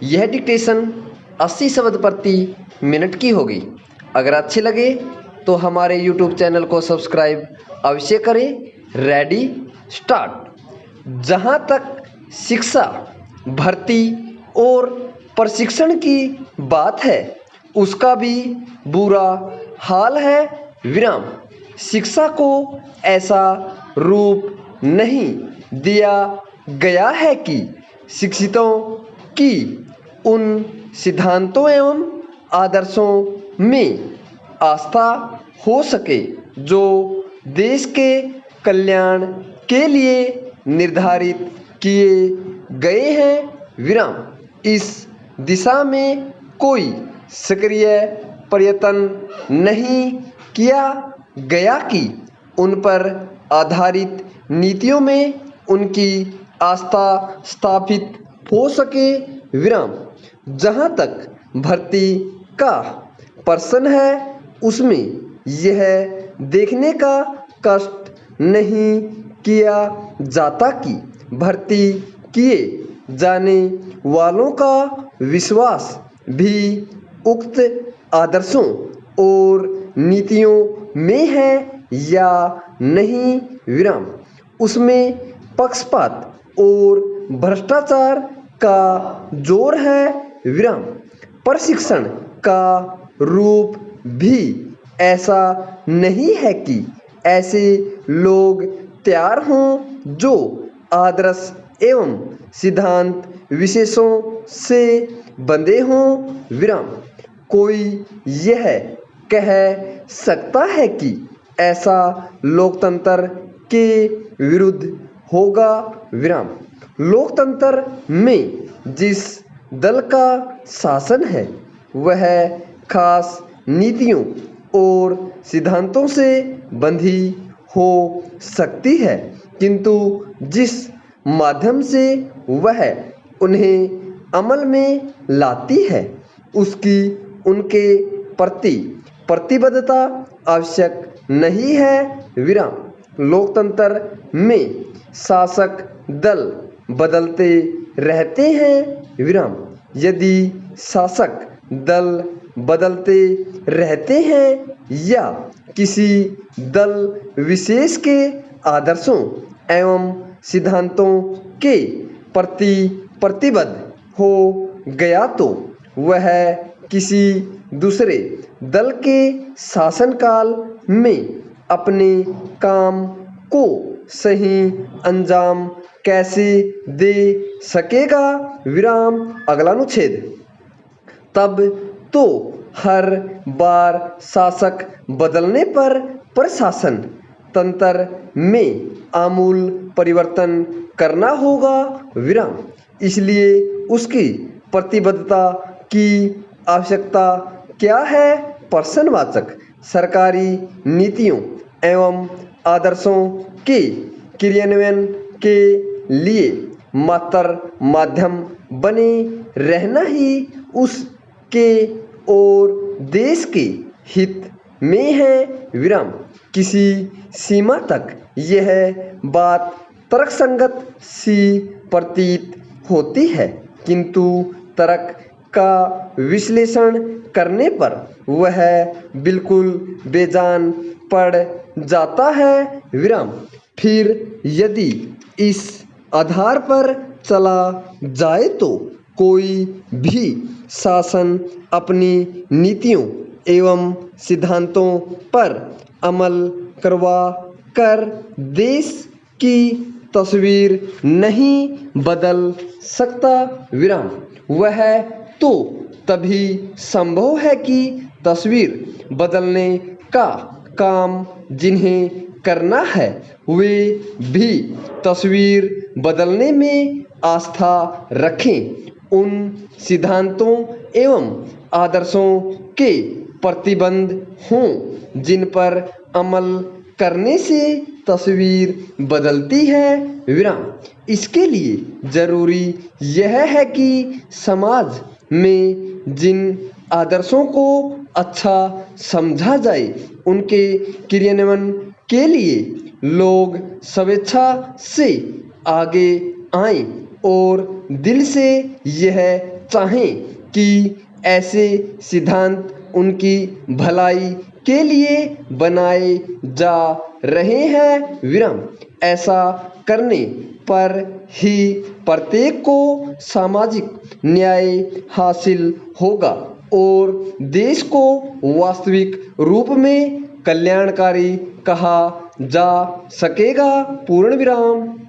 यह डिक्टेशन 80 शब्द प्रति मिनट की होगी। अगर अच्छी लगे तो हमारे YouTube चैनल को सब्सक्राइब अवश्य करें। Ready start. जहाँ तक शिक्षा, भर्ती और प्रशिक्षण की बात है, उसका भी बुरा हाल है। विराम। शिक्षा को ऐसा रूप नहीं दिया गया है कि शिक्षितों की उन सिद्धांतों एवं आदर्शों में आस्था हो सके जो देश के कल्याण के लिए निर्धारित किए गए हैं। विराम। इस दिशा में कोई सक्रिय प्रयत्न नहीं किया गया कि उन पर आधारित नीतियों में उनकी आस्था स्थापित हो सके। विराम। जहाँ तक भर्ती का प्रश्न है, उसमें यह देखने का कष्ट नहीं किया जाता कि भर्ती किए जाने वालों का विश्वास भी उक्त आदर्शों और नीतियों में है या नहीं। विराम। उसमें पक्षपात और भ्रष्टाचार का जोर है। विराम। प्रशिक्षण का रूप भी ऐसा नहीं है कि ऐसे लोग तैयार हों जो आदर्श एवं सिद्धांत विशेषों से बंधे हों। विराम। कोई यह कह सकता है कि ऐसा लोकतंत्र के विरुद्ध होगा। विराम। लोकतंत्र में जिस दल का शासन है, वह खास नीतियों और सिद्धांतों से बंधी हो सकती है, किंतु जिस माध्यम से वह उन्हें अमल में लाती है, उसकी उनके प्रति प्रतिबद्धता आवश्यक नहीं है। विराम। लोकतंत्र में शासक दल बदलते रहते हैं। विराम। यदि शासक दल बदलते रहते हैं या किसी दल विशेष के आदर्शों एवं सिद्धांतों के प्रति प्रतिबद्ध हो गया, तो वह किसी दूसरे दल के शासनकाल में अपने काम को सही अंजाम कैसे दे सकेगा। विराम। अगला अनुच्छेद। तब तो हर बार शासक बदलने पर प्रशासन तंत्र में आमूल परिवर्तन करना होगा। विराम। इसलिए उसकी प्रतिबद्धता की आवश्यकता क्या है? प्रश्नवाचक। सरकारी नीतियों एवं आदर्शों के क्रियान्वयन के लिए मात्र माध्यम बने रहना ही उसके और देश के हित में है। विराम। किसी सीमा तक यह बात तर्कसंगत सी प्रतीत होती है, किंतु तर्क का विश्लेषण करने पर वह बिल्कुल बेजान पड़ जाता है। विराम। फिर यदि इस आधार पर चला जाए तो कोई भी शासन अपनी नीतियों एवं सिद्धांतों पर अमल करवा कर देश की तस्वीर नहीं बदल सकता। विराम। वह तो तभी संभव है कि तस्वीर बदलने का काम जिन्हें करना है, वे भी तस्वीर बदलने में आस्था रखें। उन सिद्धांतों एवं आदर्शों के प्रतिबंध हों जिन पर अमल करने से तस्वीर बदलती है। विराम। इसके लिए जरूरी यह है कि समाज में जिन आदर्शों को अच्छा समझा जाए, उनके क्रियान्वयन के लिए लोग स्वेच्छा से आगे आएं और दिल से यह चाहें कि ऐसे सिद्धांत उनकी भलाई के लिए बनाए जा रहे हैं। विराम। ऐसा करने पर ही प्रत्येक को सामाजिक न्याय हासिल होगा और देश को वास्तविक रूप में कल्याणकारी कहा जा सकेगा। पूर्ण विराम।